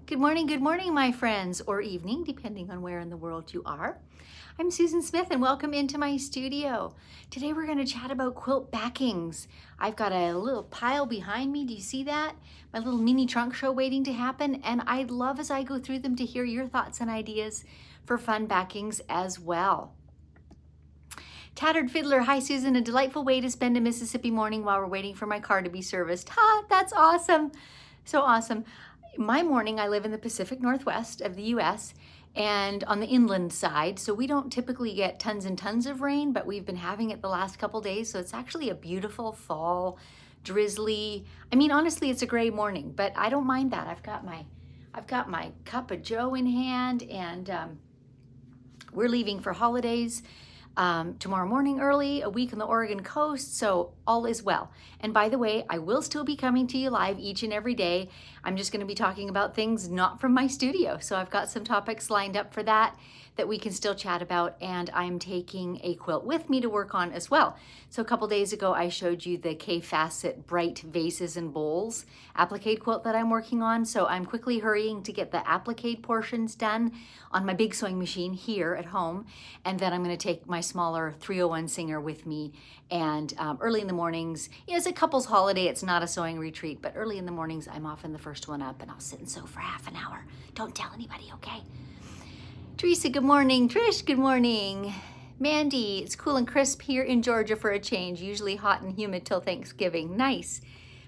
Good morning, my friends, or evening, depending on where in the world you are. I'm Susan Smith and welcome into my studio. Today we're going to chat about quilt backings. I've got a little pile behind me. Do you see that? My little mini trunk show waiting to happen. And I'd love as I go through them to hear your thoughts and ideas for fun backings as well. Tattered Fiddler, hi Susan, a delightful way to spend a Mississippi morning while we're waiting for my car to be serviced. Ha, that's awesome. So awesome. My morning, I live in the Pacific Northwest of the US and on the inland side, so we don't typically get tons and tons of rain, but we've been having it the last couple days, so it's actually a beautiful fall, drizzly. I mean, honestly, it's a gray morning, but I don't mind that. I've got my cup of joe in hand, and we're leaving for holidays tomorrow morning early, a week on the Oregon coast, so all is well. And by the way, I will still be coming to you live each and every day. I'm just going to be talking about things not from my studio. So I've got some topics lined up for that we can still chat about, and I'm taking a quilt with me to work on as well. So a couple days ago, I showed you the K-Facet Bright Vases and Bowls applique quilt that I'm working on. So I'm quickly hurrying to get the applique portions done on my big sewing machine here at home. And then I'm going to take my smaller 301 Singer with me. And early in the mornings, it's a couple's holiday, it's not a sewing retreat, but early in the mornings, I'm often the first one up and I'll sit and sew for half an hour. Don't tell anybody, okay? Teresa, good morning. Trish, good morning. Mandy, it's cool and crisp here in Georgia for a change, usually hot and humid till Thanksgiving. Nice.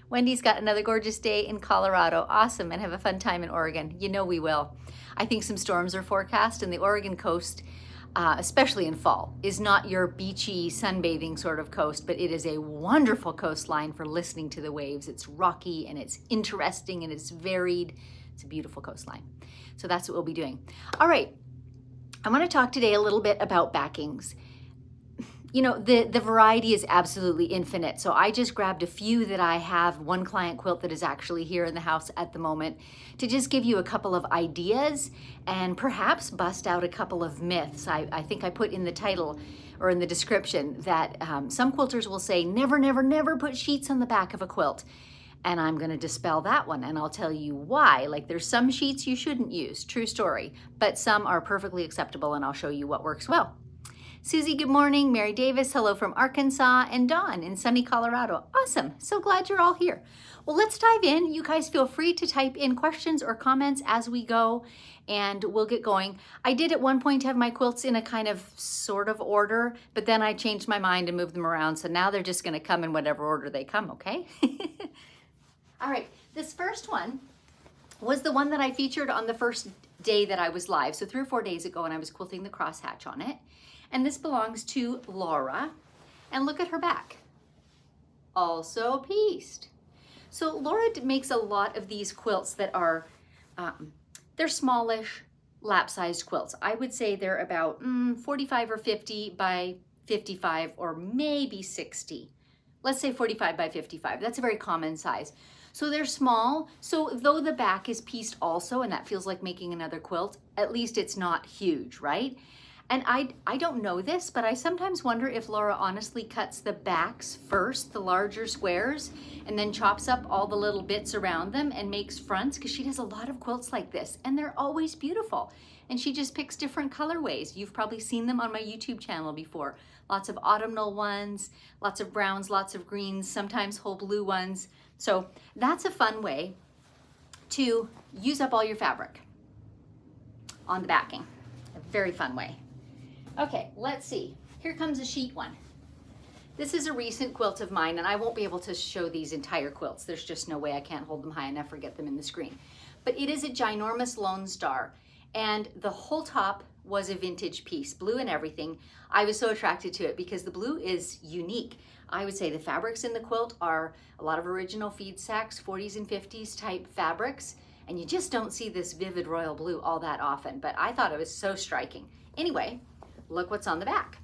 Wendy's got another gorgeous day in Colorado. Awesome, and have a fun time in Oregon. You know we will. I think some storms are forecast, and the Oregon coast, especially in fall, is not your beachy sunbathing sort of coast, but it is a wonderful coastline for listening to the waves. It's rocky and it's interesting and it's varied. It's a beautiful coastline. So that's what we'll be doing. All right. I want to talk today a little bit about backings. You know, the variety is absolutely infinite. So I just grabbed a few that I have, one client quilt that is actually here in the house at the moment, to just give you a couple of ideas and perhaps bust out a couple of myths. I think I put in the title or in the description that some quilters will say, never, never, never put sheets on the back of a quilt. And I'm going to dispel that one, and I'll tell you why. Like, there's some sheets you shouldn't use, true story, but some are perfectly acceptable, and I'll show you what works well. Susie, good morning. Mary Davis, hello from Arkansas, and Dawn in sunny Colorado. Awesome. So glad you're all here. Well, let's dive in. You guys feel free to type in questions or comments as we go, and we'll get going. I did at one point have my quilts in a kind of sort of order, but then I changed my mind and moved them around, so now they're just going to come in whatever order they come, okay? All right, this first one was the one that I featured on the first day that I was live, so 3 or 4 days ago, and I was quilting the crosshatch on it. And this belongs to Laura, and look at her back. Also pieced. So Laura makes a lot of these quilts that are, they're smallish, lap-sized quilts. I would say they're about 45 or 50 by 55 or maybe 60. Let's say 45 by 55. That's a very common size. So they're small. So though the back is pieced also, and that feels like making another quilt, at least it's not huge, right? And I don't know this, but I sometimes wonder if Laura honestly cuts the backs first, the larger squares, and then chops up all the little bits around them and makes fronts, because she does a lot of quilts like this, and they're always beautiful. And she just picks different colorways. You've probably seen them on my YouTube channel before. Lots of autumnal ones, lots of browns, lots of greens, sometimes whole blue ones. So that's a fun way to use up all your fabric on the backing. A very fun way. Okay, let's see. Here comes a sheet one. This is a recent quilt of mine, and I won't be able to show these entire quilts. There's just no way. I can't hold them high enough or get them in the screen. But it is a ginormous Lone Star, and the whole top was a vintage piece, blue and everything. I was so attracted to it because the blue is unique. I would say the fabrics in the quilt are a lot of original feed sacks, 40s and 50s type fabrics, and you just don't see this vivid royal blue all that often, but I thought it was so striking. Anyway, look what's on the back.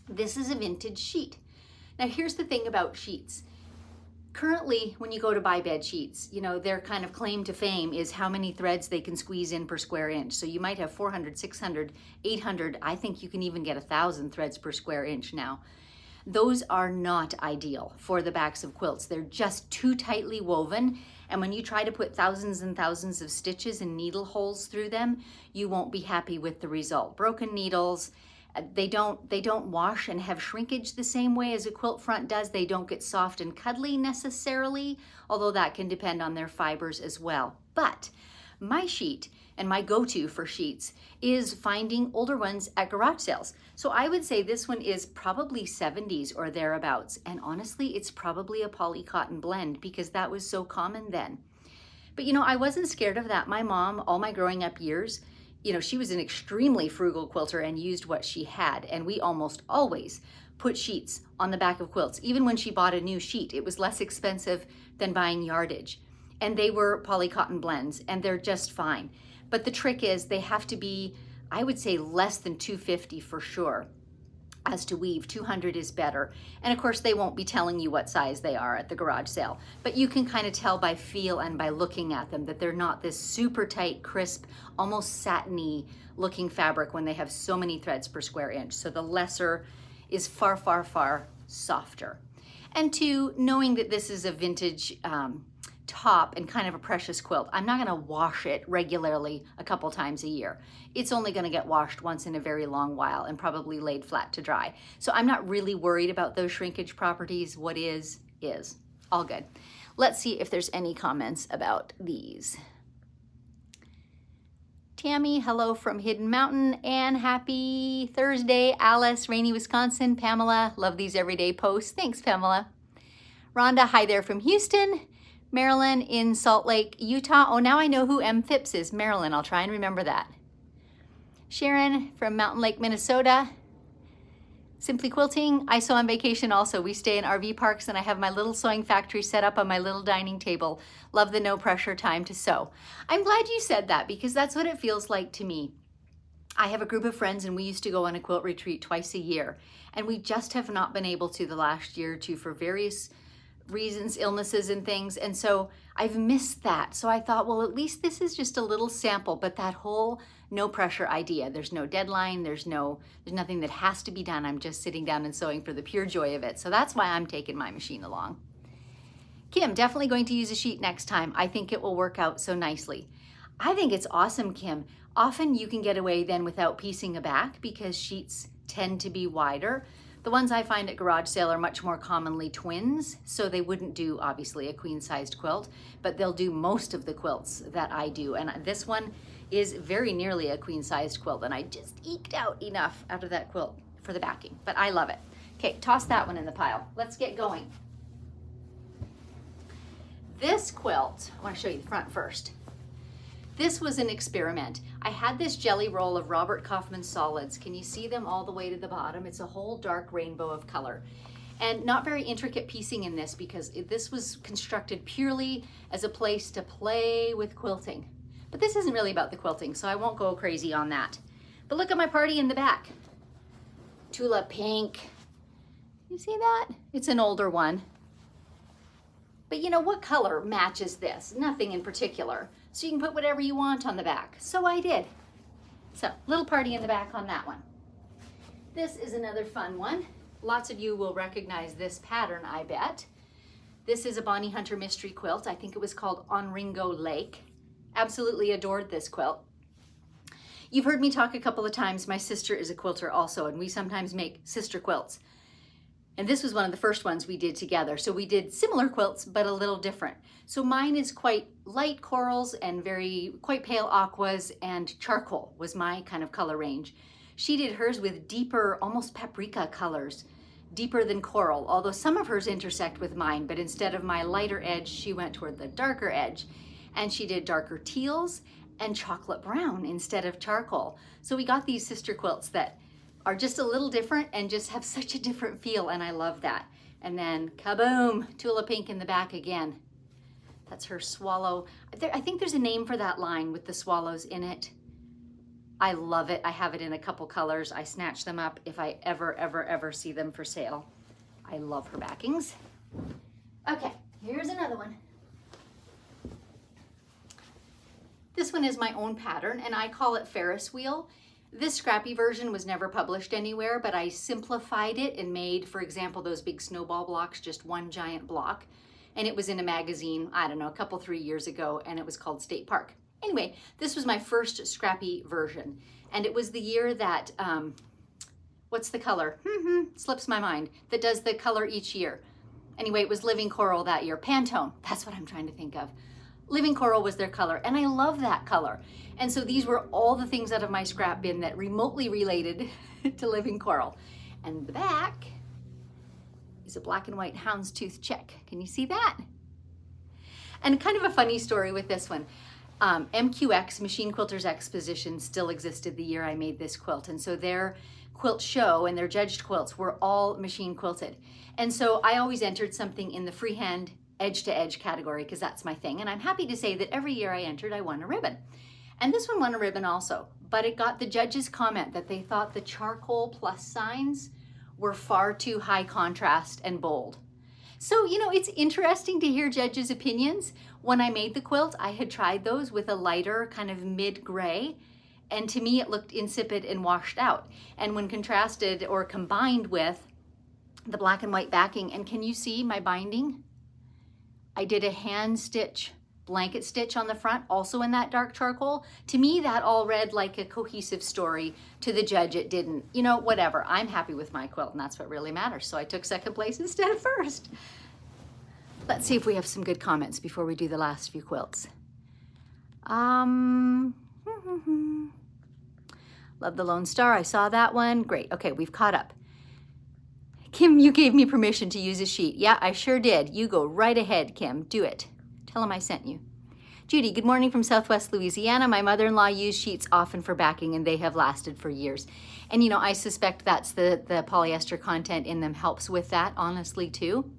This is a vintage sheet. Now here's the thing about sheets. Currently, when you go to buy bed sheets, you know, their kind of claim to fame is how many threads they can squeeze in per square inch. So you might have 400, 600, 800, I think you can even get 1,000 threads per square inch now. Those are not ideal for the backs of quilts. They're just too tightly woven. And when you try to put thousands and thousands of stitches and needle holes through them, you won't be happy with the result. Broken needles, they don't wash and have shrinkage the same way as a quilt front does. They don't get soft and cuddly necessarily, although that can depend on their fibers as well. But my sheet and my go-to for sheets is finding older ones at garage sales. So I would say this one is probably 70s or thereabouts. And honestly, it's probably a poly cotton blend because that was so common then. But you know, I wasn't scared of that. My mom, all my growing up years, you know, she was an extremely frugal quilter and used what she had. And we almost always put sheets on the back of quilts. Even when she bought a new sheet, it was less expensive than buying yardage. And they were poly cotton blends and they're just fine. But the trick is they have to be, I would say, less than 250 for sure. As to weave, 200 is better. And of course, they won't be telling you what size they are at the garage sale, but you can kind of tell by feel and by looking at them that they're not this super tight, crisp, almost satiny looking fabric when they have so many threads per square inch. So the lesser is far, far, far softer. And two, knowing that this is a vintage top and kind of a precious quilt, I'm not gonna wash it regularly a couple times a year. It's only gonna get washed once in a very long while and probably laid flat to dry. So I'm not really worried about those shrinkage properties. What is all good. Let's see if there's any comments about these. Tammy, hello from Hidden Mountain, and happy Thursday. Alice, rainy Wisconsin. Pamela, love these everyday posts. Thanks, Pamela. Rhonda, hi there from Houston. Marilyn in Salt Lake, Utah. Oh, now I know who M. Phipps is. Marilyn, I'll try and remember that. Sharon from Mountain Lake, Minnesota. Simply Quilting. I sew on vacation also. We stay in RV parks and I have my little sewing factory set up on my little dining table. Love the no pressure time to sew. I'm glad you said that because that's what it feels like to me. I have a group of friends and we used to go on a quilt retreat twice a year. And we just have not been able to the last year or two for various reasons, illnesses and things. And so I've missed that. So I thought, well, at least this is just a little sample, but that whole no pressure idea, there's no deadline, there's nothing that has to be done. I'm just sitting down and sewing for the pure joy of it. So that's why I'm taking my machine along. Kim, definitely going to use a sheet next time. I think it will work out so nicely. I think it's awesome, Kim. Often you can get away then without piecing a back because sheets tend to be wider. The ones I find at garage sale are much more commonly twins, so they wouldn't do obviously a queen-sized quilt, but they'll do most of the quilts that I do. And this one is very nearly a queen-sized quilt, and I just eked out enough out of that quilt for the backing, but I love it. Okay, toss that one in the pile. Let's get going. This quilt, I want to show you the front first. This was an experiment. I had this jelly roll of Robert Kaufman solids. Can you see them all the way to the bottom? It's a whole dark rainbow of color. And not very intricate piecing in this because this was constructed purely as a place to play with quilting. But this isn't really about the quilting, so I won't go crazy on that. But look at my party in the back. Tula pink. You see that? It's an older one. But you know, what color matches this? Nothing in particular. So you can put whatever you want on the back. So I did. So, little party in the back on that one. This is another fun one. Lots of you will recognize this pattern, I bet. This is a Bonnie Hunter mystery quilt. I think it was called On Ringo Lake. Absolutely adored this quilt. You've heard me talk a couple of times. My sister is a quilter also, and we sometimes make sister quilts. And this was one of the first ones we did together. So we did similar quilts, but a little different. So mine is quite light corals and quite pale aquas, and charcoal was my kind of color range. She did hers with deeper, almost paprika colors, deeper than coral, although some of hers intersect with mine, but instead of my lighter edge, she went toward the darker edge. And she did darker teals and chocolate brown instead of charcoal. So we got these sister quilts that are just a little different and just have such a different feel, and I love that. And then kaboom, Tula pink in the back again. That's her swallow. I think there's a name for that line with the swallows in it. I love it. I have it in a couple colors. I snatch them up if I ever see them for sale. I love her backings. Okay, here's another one. This one is my own pattern, and I call it Ferris wheel. This scrappy version was never published anywhere, but I simplified it and made, for example, those big snowball blocks, just one giant block. And it was in a magazine, I don't know, a couple, 3 years ago, and it was called State Park. Anyway, this was my first scrappy version. And it was the year that, what's the color? Slips my mind. That does the color each year. Anyway, it was Living Coral that year. Pantone, that's what I'm trying to think of. Living Coral was their color, and I love that color. And so these were all the things out of my scrap bin that remotely related to Living Coral. And the back is a black and white houndstooth check. Can you see that? And kind of a funny story with this one. MQX, Machine Quilters Exposition, still existed the year I made this quilt. And so their quilt show and their judged quilts were all machine quilted. And so I always entered something in the freehand edge-to-edge category because that's my thing. And I'm happy to say that every year I entered, I won a ribbon. And this one won a ribbon also, but it got the judges' comment that they thought the charcoal plus signs were far too high contrast and bold. So, you know, it's interesting to hear judges' opinions. When I made the quilt, I had tried those with a lighter kind of mid-gray, and to me it looked insipid and washed out. And when contrasted or combined with the black and white backing, and can you see my binding? I did a hand stitch, blanket stitch on the front, also in that dark charcoal. To me, that all read like a cohesive story. To the judge, it didn't. You know, whatever. I'm happy with my quilt, and that's what really matters. So I took second place instead of first. Let's see if we have some good comments before we do the last few quilts. Love the Lone Star. I saw that one. Great. Okay, we've caught up. Kim, you gave me permission to use a sheet. Yeah, I sure did. You go right ahead, Kim. Do it. Tell him I sent you. Judy, good morning from Southwest Louisiana. My mother-in-law used sheets often for backing, and they have lasted for years. And, you know, I suspect that's the polyester content in them helps with that, honestly, too.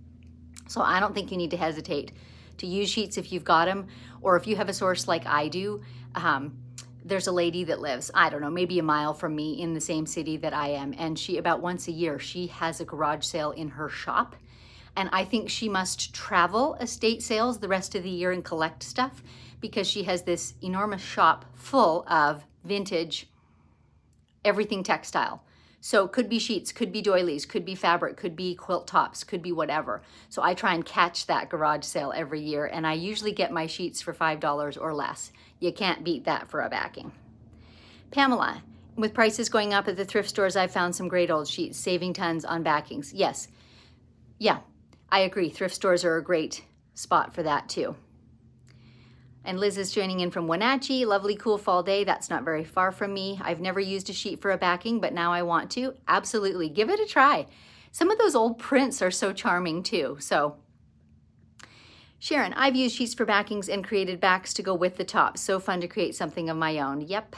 So I don't think you need to hesitate to use sheets if you've got them, or if you have a source like I do. There's a lady that lives, I don't know, maybe a mile from me in the same city that I am. And she, about once a year, she has a garage sale in her shop. And I think she must travel estate sales the rest of the year and collect stuff because she has this enormous shop full of vintage, everything textile. So could be sheets, could be doilies, could be fabric, could be quilt tops, could be whatever. So I try and catch that garage sale every year, and I usually get my sheets for $5 or less. You can't beat that for a backing. Pamela, with prices going up at the thrift stores, I've found some great old sheets, saving tons on backings. Yes, yeah, I agree. Thrift stores are a great spot for that too. And Liz is joining in from Wenatchee. Lovely, cool fall day. That's not very far from me. I've never used a sheet for a backing, but now I want to. Absolutely. Give it a try. Some of those old prints are so charming too. So, Sharon, I've used sheets for backings and created backs to go with the top. So fun to create something of my own. Yep.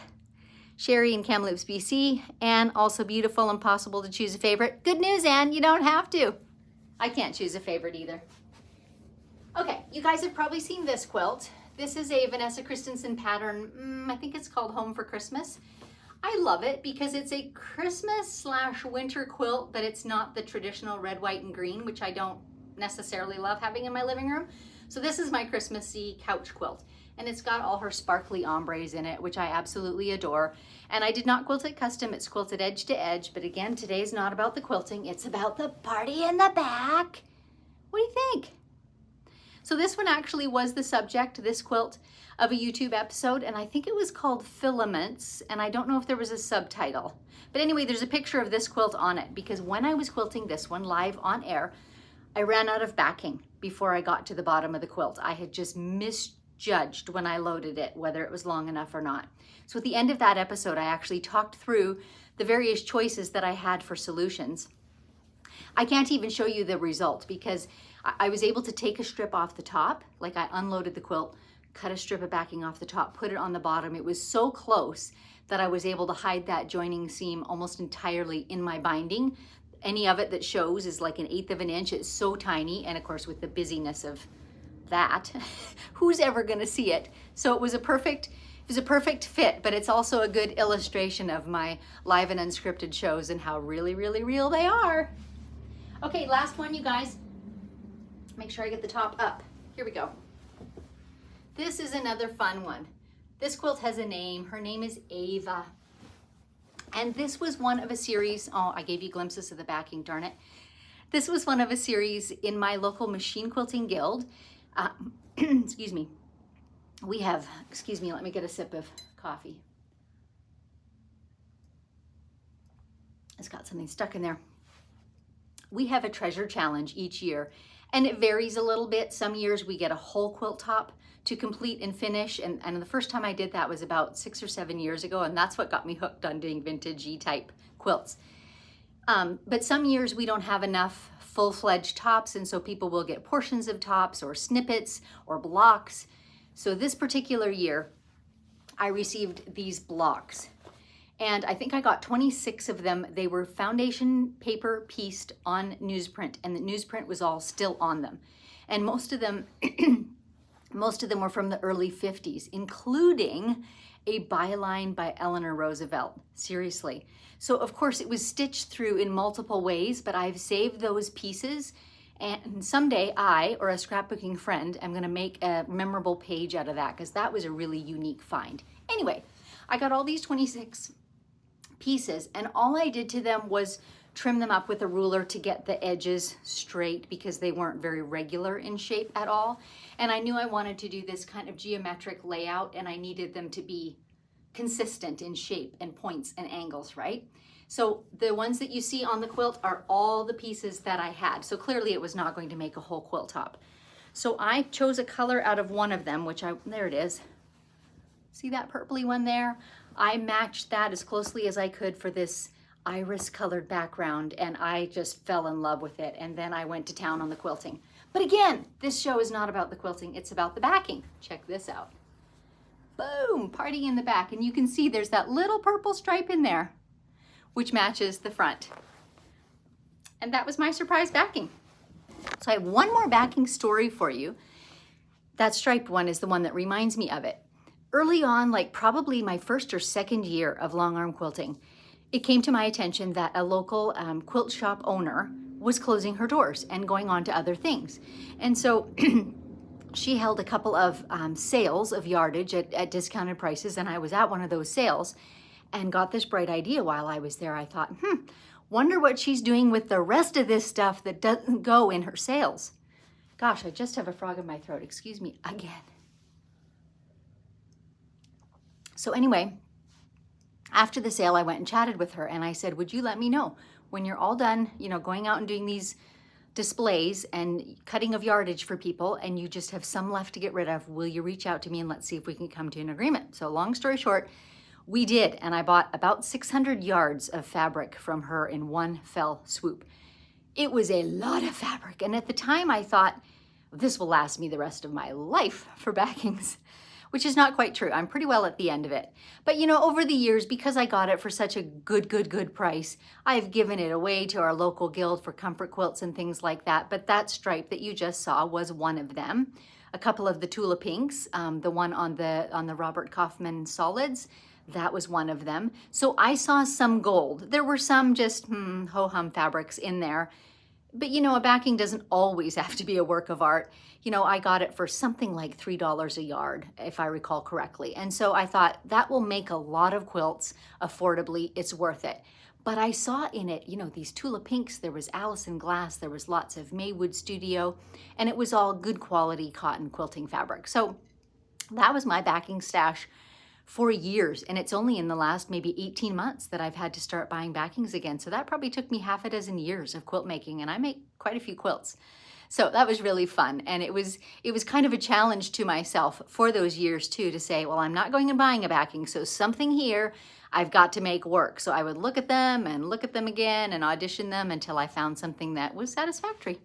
Sherry in Kamloops, BC. Anne, also beautiful and possible to choose a favorite. Good news, Anne. You don't have to. I can't choose a favorite either. Okay, you guys have probably seen this quilt. This is a Vanessa Christensen pattern. I think it's called Home for Christmas. I love it because it's a Christmas/winter quilt, but it's not the traditional red, white, and green, which I don't necessarily love having in my living room. So this is my Christmassy couch quilt, and it's got all her sparkly ombres in it, which I absolutely adore. And I did not quilt it custom. It's quilted edge to edge, but again, today's not about the quilting. It's about the party in the back. What do you think? So this one actually was the subject, this quilt, of a YouTube episode, and I think it was called Filaments, and I don't know if there was a subtitle. But anyway, there's a picture of this quilt on it, because when I was quilting this one live on air, I ran out of backing before I got to the bottom of the quilt. I had just misjudged when I loaded it, whether it was long enough or not. So at the end of that episode, I actually talked through the various choices that I had for solutions. I can't even show you the result because I was able to take a strip off the top, like I unloaded the quilt, cut a strip of backing off the top, put it on the bottom. It was so close that I was able to hide that joining seam almost entirely in my binding. Any of it that shows is like 1/8 of an inch. It's so tiny, and of course with the busyness of that, who's ever gonna see it? So it was a perfect fit, but it's also a good illustration of my live and unscripted shows and how really, really real they are. Okay, last one, you guys. Make sure I get the top up. Here we go. This is another fun one. This quilt has a name. Her name is Ava. And this was one of a series, oh, I gave you glimpses of the backing, darn it. This was one of a series in my local machine quilting guild. Excuse me. We have, excuse me, let me get a sip of coffee. It's got something stuck in there. We have a treasure challenge each year, and it varies a little bit. Some years we get a whole quilt top to complete and finish, and the first time I did that was about 6 or 7 years ago, and that's what got me hooked on doing vintage-y type quilts. But some years we don't have enough full-fledged tops, and so people will get portions of tops or snippets or blocks. So this particular year, I received these blocks. And I think I got 26 of them. They were foundation paper pieced on newsprint, and the newsprint was all still on them. And most of them were from the early 50s, including a byline by Eleanor Roosevelt. Seriously. So of course it was stitched through in multiple ways, but I've saved those pieces, and someday I, or a scrapbooking friend, am gonna make a memorable page out of that, because that was a really unique find. Anyway, I got all these 26 pieces, and all I did to them was trim them up with a ruler to get the edges straight, because they weren't very regular in shape at all. And I knew I wanted to do this kind of geometric layout, and I needed them to be consistent in shape and points and angles, right? So the ones that you see on the quilt are all the pieces that I had. So clearly it was not going to make a whole quilt top. So I chose a color out of one of them, there it is. See that purpley one there? I matched that as closely as I could for this iris colored background, and I just fell in love with it. And then I went to town on the quilting. But again, this show is not about the quilting, it's about the backing. Check this out. Boom, party in the back. And you can see there's that little purple stripe in there, which matches the front. And that was my surprise backing. So I have one more backing story for you. That striped one is the one that reminds me of it. Early on, like probably my first or second year of long arm quilting, it came to my attention that a local quilt shop owner was closing her doors and going on to other things. And so she held a couple of sales of yardage at discounted prices, and I was at one of those sales and got this bright idea while I was there. I thought, wonder what she's doing with the rest of this stuff that doesn't go in her sales. Gosh, I just have a frog in my throat. Excuse me again. So anyway, after the sale, I went and chatted with her, and I said, would you let me know when you're all done, going out and doing these displays and cutting of yardage for people, and you just have some left to get rid of, will you reach out to me and let's see if we can come to an agreement? So long story short, we did, and I bought about 600 yards of fabric from her in one fell swoop. It was a lot of fabric, and at the time I thought, this will last me the rest of my life for backings, which is not quite true. I'm pretty well at the end of it. But over the years, because I got it for such a good price, I've given it away to our local guild for comfort quilts and things like that. But that stripe that you just saw was one of them. A couple of the Tula Pinks, the one on the Robert Kaufman solids, that was one of them. So I saw some gold. There were some just ho-hum fabrics in there. But a backing doesn't always have to be a work of art. I got it for something like $3 a yard, if I recall correctly. And so I thought that will make a lot of quilts affordably. It's worth it. But I saw in it, these Tula Pinks, there was Allison Glass, there was lots of Maywood Studio, and it was all good quality cotton quilting fabric. So that was my backing stash for years, and it's only in the last maybe 18 months that I've had to start buying backings again. So that probably took me half a dozen years of quilt making, and I make quite a few quilts. So that was really fun, and it was kind of a challenge to myself for those years too, to say, well, I'm not going and buying a backing, so something here I've got to make work. So I would look at them and look at them again and audition them until I found something that was satisfactory,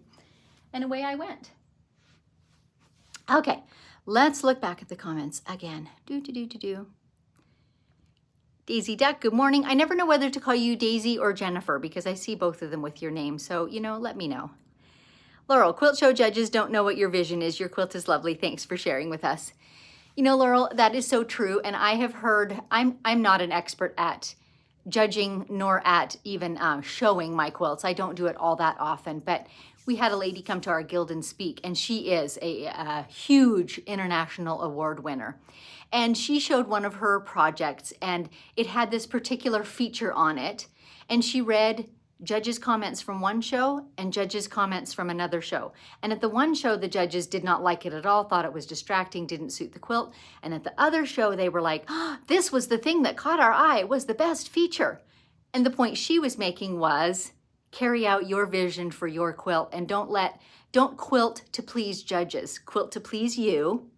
and away I went. Okay, let's look back at the comments again. Daisy Duck, good morning. I never know whether to call you Daisy or Jennifer because I see both of them with your name, so let me know. Laurel, quilt show judges don't know what your vision is. Your quilt is lovely. Thanks for sharing with us. Laurel, that is so true, and I have heard, I'm not an expert at judging nor at even showing my quilts. I don't do it all that often, but We had a lady come to our guild and speak, and she is a huge international award winner. And she showed one of her projects, and it had this particular feature on it. And she read judges' comments from one show and judges' comments from another show. And at the one show, the judges did not like it at all, thought it was distracting, didn't suit the quilt. And at the other show, they were like, oh, this was the thing that caught our eye, it was the best feature. And the point she was making was, carry out your vision for your quilt and don't quilt to please judges, quilt to please you.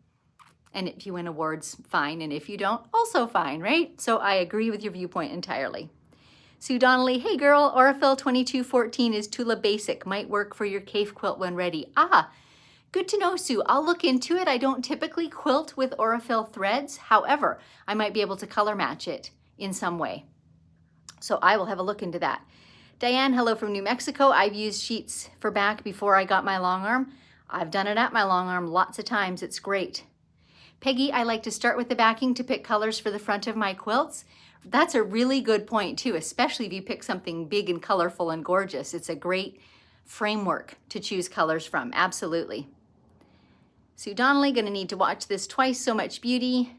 And if you win awards, fine. And if you don't, also fine, right? So I agree with your viewpoint entirely. Sue Donnelly, hey girl, Aurifil 2214 is Tula Basic. Might work for your cave quilt when ready. Ah, good to know, Sue. I'll look into it. I don't typically quilt with Aurifil threads. However, I might be able to color match it in some way. So I will have a look into that. Diane, hello from New Mexico. I've used sheets for back before I got my long arm. I've done it at my long arm lots of times. It's great. Peggy, I like to start with the backing to pick colors for the front of my quilts. That's a really good point too, especially if you pick something big and colorful and gorgeous. It's a great framework to choose colors from, absolutely. Sue Donnelly, gonna need to watch this twice, so much beauty.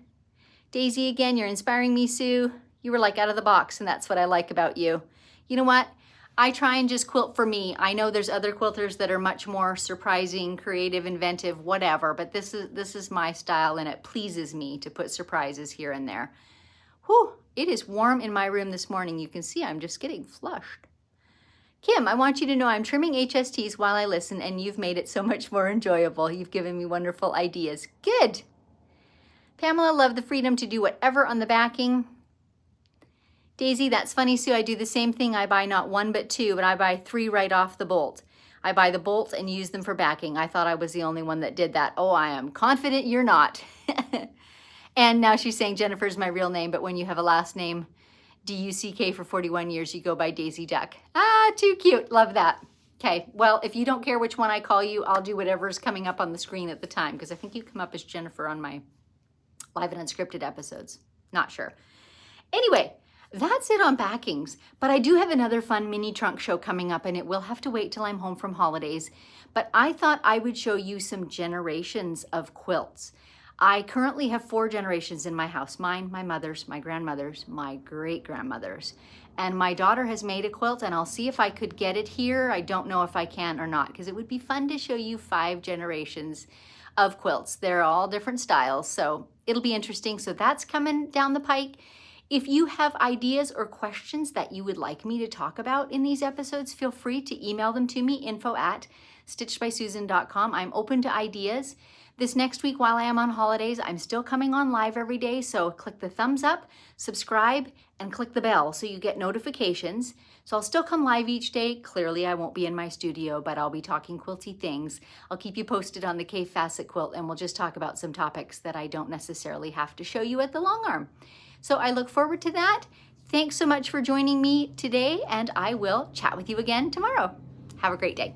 Daisy, again, you're inspiring me, Sue. You were like out of the box, and that's what I like about you. You know what? I try and just quilt for me. I know there's other quilters that are much more surprising, creative, inventive, whatever, but this is my style, and it pleases me to put surprises here and there. Whew, it is warm in my room this morning. You can see I'm just getting flushed. Kim, I want you to know I'm trimming HSTs while I listen, and you've made it so much more enjoyable. You've given me wonderful ideas. Good. Pamela, love the freedom to do whatever on the backing. Daisy, that's funny, Sue. I do the same thing. I buy not one but two, but I buy 3 right off the bolt. I buy the bolt and use them for backing. I thought I was the only one that did that. Oh, I am confident you're not. And now she's saying Jennifer's my real name, but when you have a last name, D-U-C-K for 41 years, you go by Daisy Duck. Ah, too cute. Love that. Okay, well, if you don't care which one I call you, I'll do whatever's coming up on the screen at the time, because I think you come up as Jennifer on my live and unscripted episodes. Not sure. Anyway, that's it on backings, but I do have another fun mini trunk show coming up, and it will have to wait till I'm home from holidays. But I thought I would show you some generations of quilts. I currently have 4 generations in my house, mine, my mother's, my grandmother's, my great-grandmother's. And my daughter has made a quilt, and I'll see if I could get it here. I don't know if I can or not, because it would be fun to show you 5 generations of quilts. They're all different styles, so it'll be interesting. So that's coming down the pike. If you have ideas or questions that you would like me to talk about in these episodes, feel free to email them to me, info@stitchedbysusan.com. I'm open to ideas. This next week, while I am on holidays, I'm still coming on live every day, so click the thumbs up, subscribe, and click the bell so you get notifications. So I'll still come live each day. Clearly, I won't be in my studio, but I'll be talking quilty things. I'll keep you posted on the Cave Facet quilt, and we'll just talk about some topics that I don't necessarily have to show you at the long arm. So I look forward to that. Thanks so much for joining me today, and I will chat with you again tomorrow. Have a great day.